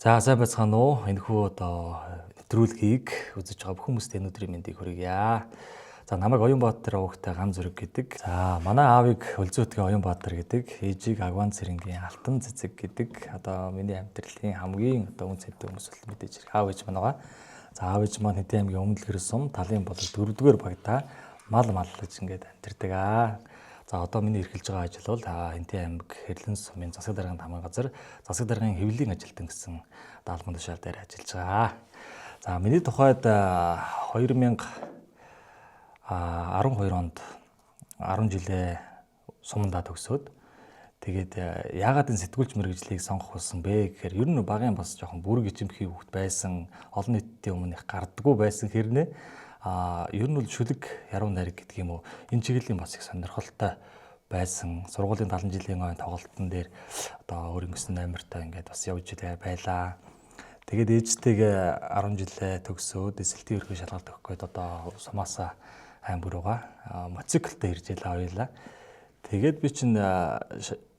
За сайн байцгаана уу? Энэхүү одоо нэвтрүүлгийг үзэж байгаа бүх хүмүүст энэ өдрийн мэндийг хүргье. За намайг Оюнбаатар өвгтэй гам зүрэг гэдэг. За манай аавыг Хөлзөөтгийн Оюнбаатар гэдэг, ээжийг Агван цэрэнгийн Алтан цэцэг гэдэг. Одоо миний амьдралын хамгийн одоо үнцэнтэй хүмүүс бол мэдээж хэрэг аав ээж маань байгаа. За аав ээж маань Хэдэн аймгийн Өмнөлгөр сум Талын болол 4-р багада мал гэж ингээд амьдардаг аа. За одоо миний эрхэлж байгаа ажил бол Хэдэн аймаг Хэрлэн сумын засаг даргын тамгын газар засаг даргын хэвлэлийн ажилтан гэсэн даалгавар тушаал дээр ажиллаж байгаа. За миний тухайд 2012 онд 10 жилээ сумандаа төгсөөд тэгээд яагаад энэ сэтгүүлч мэргэжлийг сонгох болсон бэ гэхээр ер нь багын бас жоохон бүрэг ичимхий хөвгт байсан, олон нийтийн өмнө их гардггүй байсан хэрнээ ер нь бол шүлэг яруу найраг гэдэг юм уу энэ чиглэлийн бас их сонирхолтой байсан. Сургуулийн 70 жилийн ойн тоглолтын дээр одоо өөр ингэсэн номертой ингээд бас явж байлаа. Тэгээд ээжтэйгээ 10 жилээ төгсөөд эсэлтийн ерхий шалгалт өгөх гээд одоо сумаасаа аймаг руугаа мотоциклтэй ирж ялаа хоёлаа. Тэгээд би чинь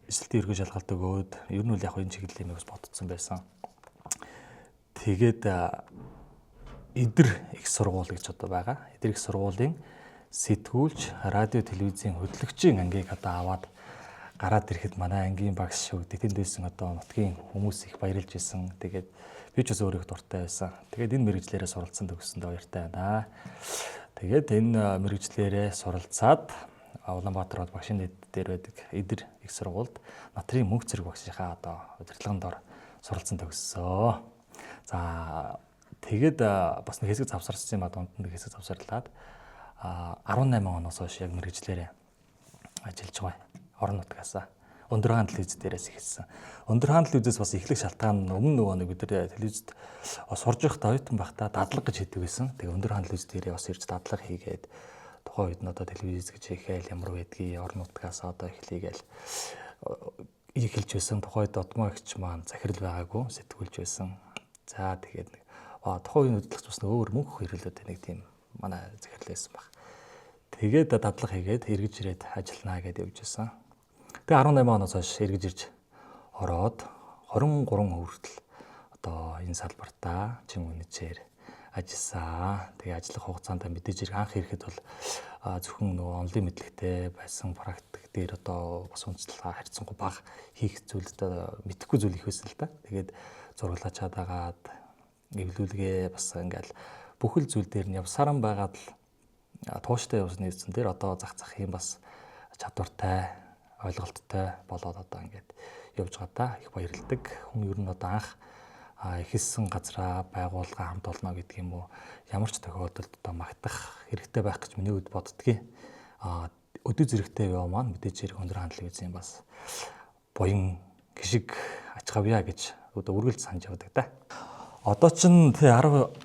эсэлтийн ерхий шалгалт өгөөд ер нь бол яг энэ чиглэлийн юм бас бодсон байсан. Тэгээд Идэр их сургууль гэж одоо байгаа. Идэр их сургуулийн сэтгүүлч, радио, телевизийн хөтлөгчийн ангийг одоо аваад гараад ирэхэд манай ангийн багш шүү. Тэтэнд байсан одоо нутгийн хүмүүс их баярлж исэн. Тэгээд би ч бас өөрөө их дуртай байсан. Тэгээд энэ мэрэгжлээрээ суралцсан төгссөндөө баяртай байна. Тэгээд энэ мэрэгжлээрээ суралцаад Улаанбаатар багшийн дэд дээр байдаг Идэр их сургуульд натрын мөнх цэрэг багшийнхаа одоо удирдлагын дор суралцсан төгссөн. За тэгээд бас нэг хэсэг завсарсан юм дунд нэг хэсэг завсарлаад 18 оноос хойш яг мэрэгжлээрээ ажиллаж байгаа. Орон нутгаас өндөр хаан телевиз дээрээс эхэлсэн. Өндөр хаан телевизээс бас эхлэх шалтгаан нь өмнө нөгөө нэг бид нар телевизд сурж байхдаа оюутан байхдаа дадлага гэж хийдэг байсан. Тэгээ өндөр хаан телевиз дээрээ бас ирж дадлага хийгээд тухайн үед нь одоо телевиз гэж хийгээл ямар байдгийг орон нутгаас одоо эхлэгээл эхэлж байсан. Тухайн үед Одмоо эгч маань захирал байгаагүй сэтгүүлж байсан. За тэгээд тухайн үеийн хөдөлгч бас өөр мөнх хэрэглээд нэг тийм манай захирал байсан баг. Тэгээд дадлага хийгээд эргэж ирээд ажилланаа гэдээ явж байсан. Тэгээ 18 оноос хойш эргэж ирж ороод 23 хүртэл одоо энэ салбартаа чин үнэчээр ажилласан. Тэгээ ажиллах хугацаанд мэдээж хэрэг анх ирэхэд бол зөвхөн нөгөө онлын мэдлэгтэй байсан практик дээр одоо бас үндэслэл харьцангуй бага хийх зүйлд мэдэхгүй зүйл их байсан л да. Тэгээд зураглаж чадаагаад эвлүүлгээ бас ингээл бүхэл зүйл дээр нь явсаран байгаад л тууштай явсны эзэн дээр одоо зах юм бас чадвартай, ойлголттой болоод одоо ингээд явж байгаа та их баярлагдав. Хүн ер нь одоо анх ихэлсэн газраа байгууллага хамт олно гэдэг юм уу ямар ч тохиолдолд одоо магтах хэрэгтэй байх гэж миний үед боддгийн. Өдөө зэрэгтэй яв маань мэдээж хэрэг өндөр хаан телевизийн бас буян гişиг ач хавья гэж одоо үргэлж санаж явдаг да. Одоо ч 18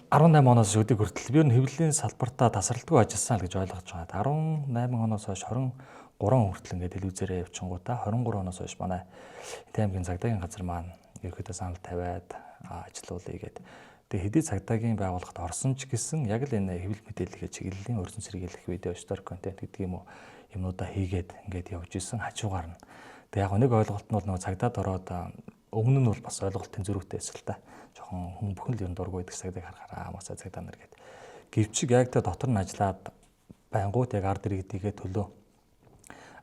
оноос өдөө хүртэл би хэвлэлийн салбартаа тасралтгүй ажилласан гэж ойлгож байгаа. 18 оноос хойш 23 хүртэл ингээд телевизээрээ явчихгуудаа 23 оноос хойш манай Хэдэн аймгийн цагдаагийн газар маань ерөөдөө санал тавиад ажиллаулъя гэдэг. Тэгээ хэдий цагдаагийн байгууллагад орсон ч гэсэн яг л энэ хэвлэл мэдээллийн чиглэлийн өрсөн сэргийлэх видео стор контент гэдэг юм уу юмнуудаа хийгээд ингээд явж исэн хажуугаар нь. Тэгээ яг нэг ойлголт нь бол нөгөө цагдаад ороод өмнө нь бол бас ойлголтын зөрүүтэй байсан л та. Жохон хүн бүхэн л юм дургүй гэдэг цагтыг харахаараа мосоо цагдаа нар гэдэг. Гэвчиг яг тэ дотор нь ажиллаад байнгут яг ард иргэдийгээ төлөө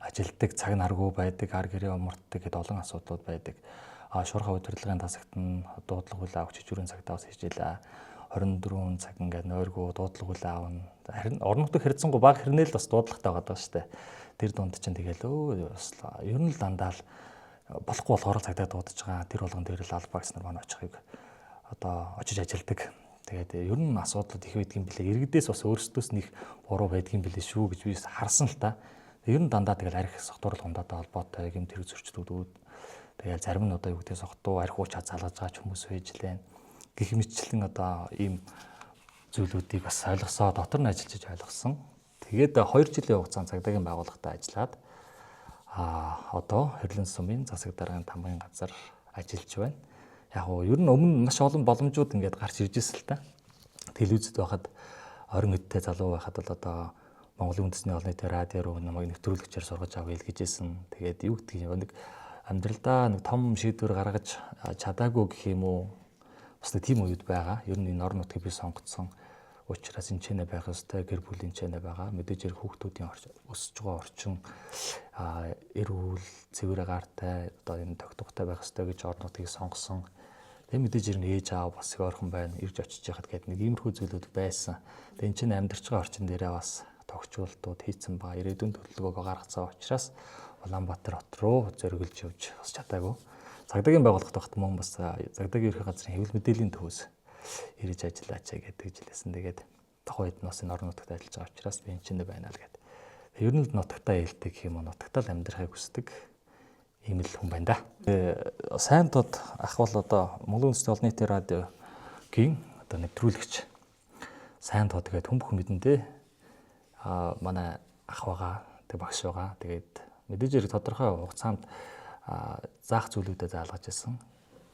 ажилтдаг цаг наргүй байдаг, ар гэрээ умартдаг гэдэг олон асуудлууд байдаг. Шуурхай удирдлагын тасагт нь дуудлага хүлээ авах чичүүрийн цагтаа бас хичээлээ. 24 цаг ингээд нойргүй дуудлага хүлээ аавна. Харин орон нутаг хэрцэнгуй баг хэрнээл бас дуудлагатай байгаа шүү дээ. Тэр дунд чинь тэгэл бас ер нь л дандаа л болохгүй болохоор цагдаа дуудаж байгаа. Тэр болгон дээр л албагч нар маань очихыг одоо очиж ажилдаг. Тэгээд ер нь асуудлууд их байдгийн билээ. Иргэдээс бас өөрсдөөс нэг буруу байдгийн билээ шүү гэж би харсан л та. Ер нь дандаа тэгэл арх согтуурлах ундаатай холбоотой юм тэр зөрчлүүдүүд. Тэгэл зарим нь одоо юу гэдэг согтуу арх ууч залгаж байгаа хүмүүс байж лээ. Гэх мэтчлэн одоо ийм зүйлүүдийг бас ойлгосоо дотор нь ажиллаж ойлгосон. Тэгээд 2 жилийн хугацаанд цагдаагийн байгууллагатай ажиллаад одоо Хэрлэн сумын засаг даргын тамгын газар ажиллаж байна. Яг нь ер нь өмнө маш олон боломжууд ингээд гарч ирж ирсэн л та. Телевизэд байхад орон үдтэй залуу байхад бол одоо Монголын үндэсний олон нийтийн радио руу намайг нэвтрүүлэгчээр сургаж авъя гэжсэн. Тэгээд юу гэдгийг нэг амьдралдаа нэг том шийдвэр гаргаж чадаагүй гэх юм уу. бас тийм үед байгаа. Ер нь энэ орон нутгийг би сонгоцсон учраас энэ чэнэ байх ёстой, гэр бүлийн чэнэ байгаа. Мэдээж хэрэг хүүхдүүдийн өсөж байгаа орчин эрүүл, цэвэр агаартай, одоо энэ тогтвортой байх ёстой гэж орон нутгийг сонгосон. Тэгээ мэдээж хэрэг ээж аав бас их ойрхон байна, ирж очиж яхад гэдэг нэг иймэрхүү зүйлүүд байсан. Тэгээ энэ чинь амьдарч байгаа орчин дээрээ бас тогтчлтууд хийцэн ба ирээдүйн төлөвлөгөөгөө гаргацсан учраас Улаанбаатар хот руу зориглож явж бас чадаагүй. Цагдаагийн байгууллагт багт мөн бас цагдаагийн ерхий газрын хэвлэл мэдээллийн төвөөс ирж ажиллаач гэдэг жилээсэн. Тэгээд тухайн үед нь бас энэ орон нутагт ажиллаж байгаа учраас би энэ чинь байна л гэдэг. Ер нь л нутагтаа ээлдэг юм уу, нутагтаа л амьдрахыг хүсдэг ийм л хүн байна да. Сайн тод ах бол одоо Монголын үндэсний олон нийтийн радиогийн одоо нэвтрүүлэгч сайн тод гэдэг хүн бүхэн мэдэндээ манай ах байгаа, тэг багш байгаа. Тэгээд мэдээж хэрэг тодорхой хугацаанд заах зүйлүүдэд заалгаж ирсэн.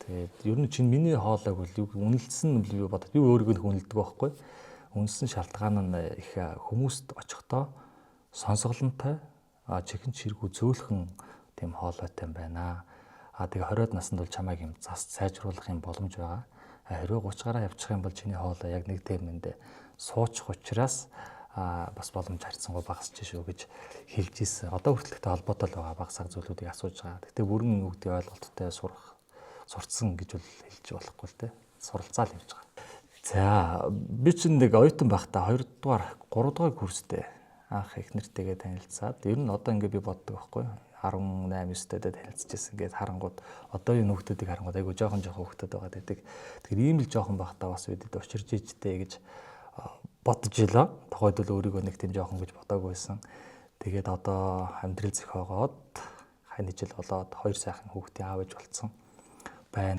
Тэгээд ер нь чинь миний хоолойг бол үнэлсэн нь би бодоод би өөрийгөө үнэлдэг байхгүй. Үнэлсэн шалтгаан нь их хүмүүст очихдоо сонсголонтой, чихэн чиргүү зөөлхөн тийм хоолойтой юм байна. Тэгээ 20-од наснд бол чамайг юм сайжруулах юм боломж байгаа. Хэрвээ 30 гараа явчих юм бол чиний хоолой яг нэг терминдээ суучих учраас бас боломж харьцангуй багасч шүү гэж хэлж ийсэн. Одоо хүртэлтэй холбоотой л байгаа баг сар зүйлүүдийг асууж байгаа. Гэтэ бүрэн үгдийн ойлголттой сурцсан гэж бол хэлж болохгүй л те. Суралцаал явж байгаа. За би чинь нэг оюутан байхдаа 2 дугаар 3 дугаар курстэй анх их нэртэйгээ танилцаад ер нь одоо ингээд би боддог байхгүй 18 9-тэй танилцж ирсэн гээд харангууд одоо энэ хүүхдүүдийг харангууд айгу жоохон хүүхдүүд байгаа гэдэг. Тэгэхээр ийм л жоохон байхдаа бас бидэд учирж ижтэй гэж бодож илаа. Тухайд бол өөрийгөө нэг тийм жоохон гэж бодоагүй байсан. Тэгээд одоо амьдрал зохиогоод хань жил болоод 2 сайхан хүүхдийн аав ээж болцсон байна.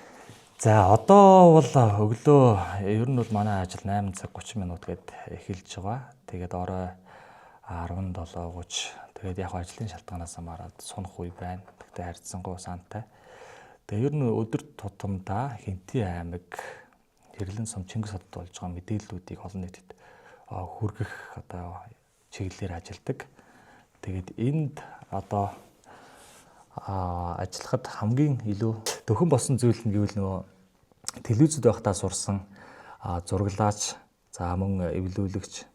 За одоо бол өглөө ер нь бол манай ажил 8 цаг 30 минут гээд эхэлж байгаа. Тэгээд орой 17:30. Тэгээд яг ажлын шалтгаанаас хамаараад сунах үе байна. Тэгтээ харьцангуй сантай. Тэгээд ер нь өдөр тутамдаа Хинтээ аймаг Хэрлэн сум Чингис хотод болж байгаа мэдээллүүдийг олон нийтэд хүргэх одоо чиглэлээр ажилладаг. Тэгээд энд одоо ажиллахад хамгийн илүү төхөн болсон зүйл нь гэвэл нөгөө телевизэд байхдаа сурсан зураглаач, за мөн эвлүүлэгч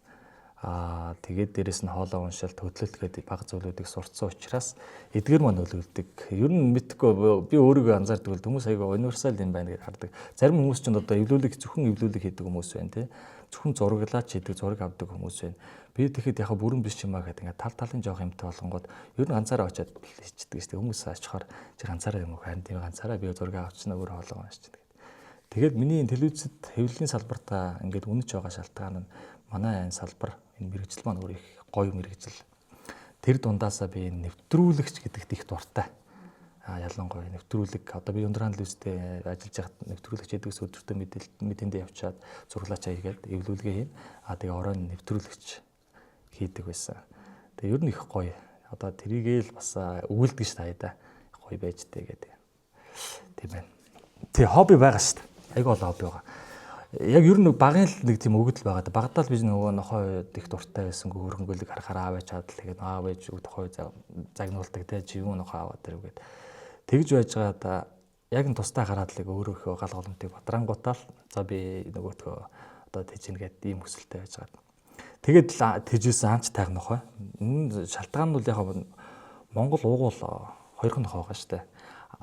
тэгээд дээрэс нь хоолой уншил, төдлөлт гэдэг бага зүйлүүдийг сурцсан учраас эдгээр маань нөлөөлдөг. Ер нь мэдхгүй би өөрийгөө анзаардаг бол хүмүүс аяга универсал юм байна гэж хардаг. Зарим хүмүүс ч одоо эвлүүлэг зөвхөн эвлүүлэг хийдэг хүмүүс байна тий. Зөвхөн зураглаач хийдэг, зураг авдаг хүмүүс байна. Би тэгэхэд яхаа бүрэн биш юм аа гэдэг ингээд талын жоох юмтай болгонгод ер нь ганцаараа очиад хийчихдэг шүү дээ. Хүмүүс очихоор чи ганцаараа юм уу? Харин тийм ганцаараа би зураг авчихна өөр хоолой уншчихдаг. Тэгээд миний телевизэд хэвлэлийн салбартаа ингээд үнэж байгаа шалтгаан нь манай энэ салбар энэ мэрэгжил маань өөр их гоё мэрэгжил. Тэр дундаасаа би нэвтрүүлэгч гэдэгт их дуртай. Ялангуяа нэвтрүүлэг одоо би Ундран телевизтэй ажиллаж байхад нэвтрүүлэгч гэдэгс өдөртөө мэдээндээ явчаад зураглаачаа хийгээд эвлүүлгээ хийн. Тэгээ оройн нэвтрүүлэгч хийдэг байсан. Тэгээ ер нь их гоё. Одоо тэрийгээл бас өгүүлдэг ш таяа да. Гоё байж тээ гэдэг. Тийм байна. Тэгээ хобби байгаа ш. Айгу олон хобби байгаа. Яг ер нь багын л нэг тийм өгдөл байгаа. Багадаа л би нөгөө нохойд их дуртай байсан. Хөрөнгөлөг харахаар аав ээж чадал тэгээд аав ээж нохой загнуулдаг те живүүн нохой аваад тэрүүгээд тэгж байж байгаад яг нь тустай хараад л өөрөөхөө гал голомтыг батрангуутаал за би нөгөөтгөө одоо тэжинэ гэдэг ийм хүсэлтэй байж байгаа. Тэгээд л тэжсэн анч тайг нохой. Энэ шалтгаан нь бол яг Монгол уугуул 2 нохой байгаа штэ.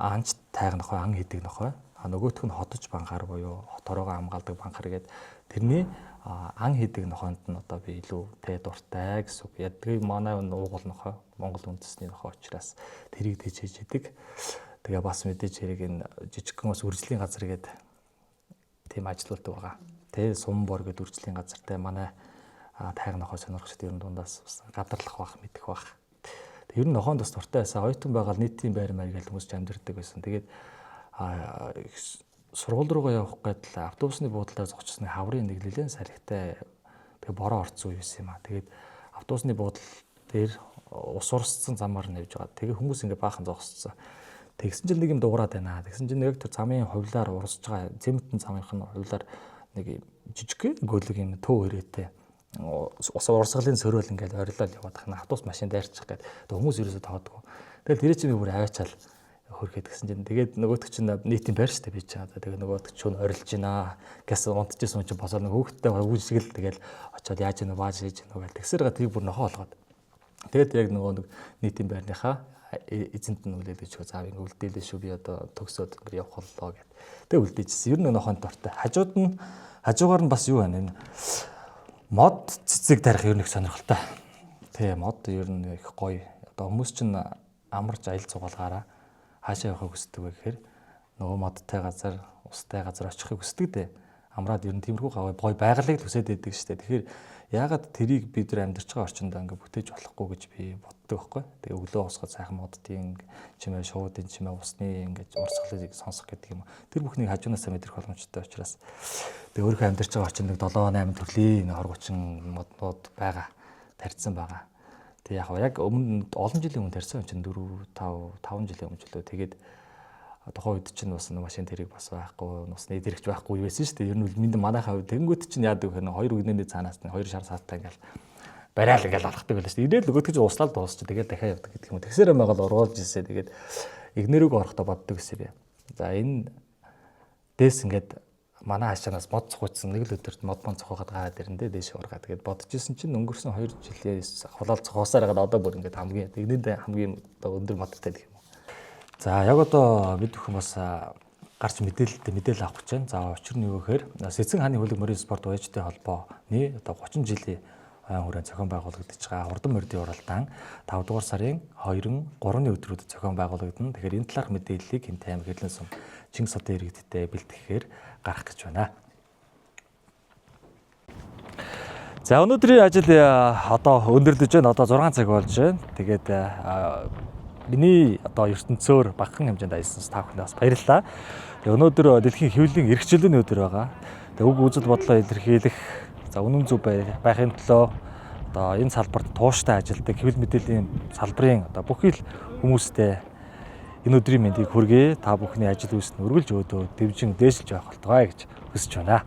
Анч тайг нохой, ан хийдэг нохой. Нөгөөх нь хотож банхаар буюу хотороогоо хамгаалдаг банхаар гээд тэрний ан хийдэг нохойнд нь одоо би илүү тэ дуртай гэсэн үг. Яддаг манай уугуул нохой, Монгол үндэсний нохой учраас тэрийг тэжээж идэг. Тэгээ бас мэдээж хэрэг энэ жижигхэн бас үржлийн газар гээд тийм ажилуулдаг байгаа. Тэ сум бор гээд үржлийн газартай манай тайг нохой сонирхчд ер нь дундаас бас гадарлах бах мэдэх бах. Ер нь нохоонд бас дуртай байсан. Оюутан байгаад нийтийн байр маяг гэж хүмүүс амьдэрдэг байсан. Тэгээд сургууль руугаа явах гэдэл автобусны буудлаар зогчсны хаврын нэг нэлээд салхитай тэгээ бороо орцсон үе байсан юм аа. Тэгээд автобусны буудлын дээр ус урсцсан замаар нэвж байгаа. Тэгээ хүмүүс ингээ баахан зогсцсон. Тэгсэн чинь нэг юм дуурайд байна. Тэгсэн чинь яг тэр замын хувлаар урсж байгаа зэмтэн замынхын хувлаар нэг жижиг гөлөг юм төв өрөөтэй ус урсгалын сөрөөл ингээл орилол яваад хана автобус машин дайрчих гээд хүмүүс ерөөсө тоодгоо. Тэгэл тэр чинь бүр аваачаал хөрөхөд гэсэн чинь тэгээд нөгөөдөг чинь нийтийн байр штэ би чаа. Тэгээд нөгөөдөг чинь орилж гинэ. Гэс унтчихсан чинь босоод хөөхтэй үүсгэл тэгэл очиод яаж гэнэ бааж хийж гэнэ гэл тэгсээр тийг бүр нохоо болгоод. Тэгээд яг нөгөө нэг нийтийн байрныхаа эзэнт нь үлээлж өгөө заав ингэ үлдээлээ шүү би одоо төгсөөд ингэ явах боллоо гэд. Тэгээд үлдээжсэн. Ер нь нохоонд дуртай. Хажуугаар нь бас юу байна энэ мод цэцэг тарих ер нь их сонирхолтой. Тэ мод ер нь их гоё. Одоо хүмүүс чинь амарч аялал цугаалгаараа хаашаа явахыг хүсдэг вэ гэхээр нөгөө модтай газар, устай газар очихыг хүсдэг дээ. Амраад ер нь тиймэрхүү гоё байгалыг төсөөд байдаг шүү дээ. Тэгэхээр яагаад тэрийг бид нар амьдарч байгаа орчинд ингээ бүтээж болохгүй гэж би боддог байхгүй. Тэгээ өглөө босгоод сайхан моддын чимээ, шуудын чимээ, усны ингээ урсгалыг сонсох гэдэг юм. Тэр бүхнийг хажуунаасаа мэдрэх боломжтой учраас тэгээ өөрөө амьдарч байгаа орчинд 7-8 төрлийн хоргочин моднууд байгаа, тарьсан байгаа. Тэг яг өмнө олон жилийн өмнө тарьсан чинь 4-5 жилийн өмнө ч лөө тэгээд тухайн үед чинь бас машин тэрэг бас байхгүй, нусны дэрэгч байхгүй байсан шүү дээ. Ер нь минь манайхаа тэгэнгүүт чинь яадаг вэ? Хоёр үгнээний цаанаас нь хоёр шар саатаа ингээл барайл ингээл алхдаг байлаа шүү дээ. Ирээл нөгөөд чинь услаад дуусчих. Тэгээд дахиад явдаг гэдэг юм. Тэгсээр байгаад ургуулж ирсээ. Тэгээд игнэрүүг орохдоо боддог гэсэн юм. За энэ дээс ингээд манай хашаанаас мод цохойцсон нэг л өдөрт мод цохоход гараад ирэндээ дээш ургаа. Тэгээд бодож исэн чинь өнгөрсөн 2 жилээс хулаал цохоосаар хагаад одоо бүр ингээд хамгийн одоо өндөр модтой гэх юм. За яг одоо бид бүхэн бас гарч мэдээлэл авах гэж байна. За учир нь юу гэхээр Сэцэн хааны хөлөг мөрийн спорт уяжтай холбооны одоо 30 жилийн ойн хүрээнд зохион байгуулагдаж байгаа хурдан морьдын уралдаан 5 дугаар сарын 2-3-ны өдрүүдэд зохион байгуулагдана. Тэгэхээр энэ талаарх мэдээллийг Хэмтэн аймаг Хэдлэн сум Чингис хотын иргэдтэй бэлтгэхээр гарах гэж байна. За өнөөдрийн ажил одоо өндөрлөж байна. Одоо 6 цаг болж байна. Тэгээд миний одоо ертөнцөөр багахан хэмжээнд аялсан та бүхэнд бас баярлалаа. Тэгээ өнөөдөр дэлхийн хэвлэлийн эрхчлөлийн өдөр байгаа. Тэгээ үг үзэл бодлоо илэрхийлэх, за үнэн зөв байхын төлөө одоо энэ салбарт тууштай ажилтдаг хэвлэл мэдээллийн салбарын одоо бүхий л хүмүүстээ энэ өдрийн мэндийг хүргэе. Та бүхний ажил үйлс нь өргөлж өөдөө дэвжин дээшилж явах болтугай гэж хүсэж байна.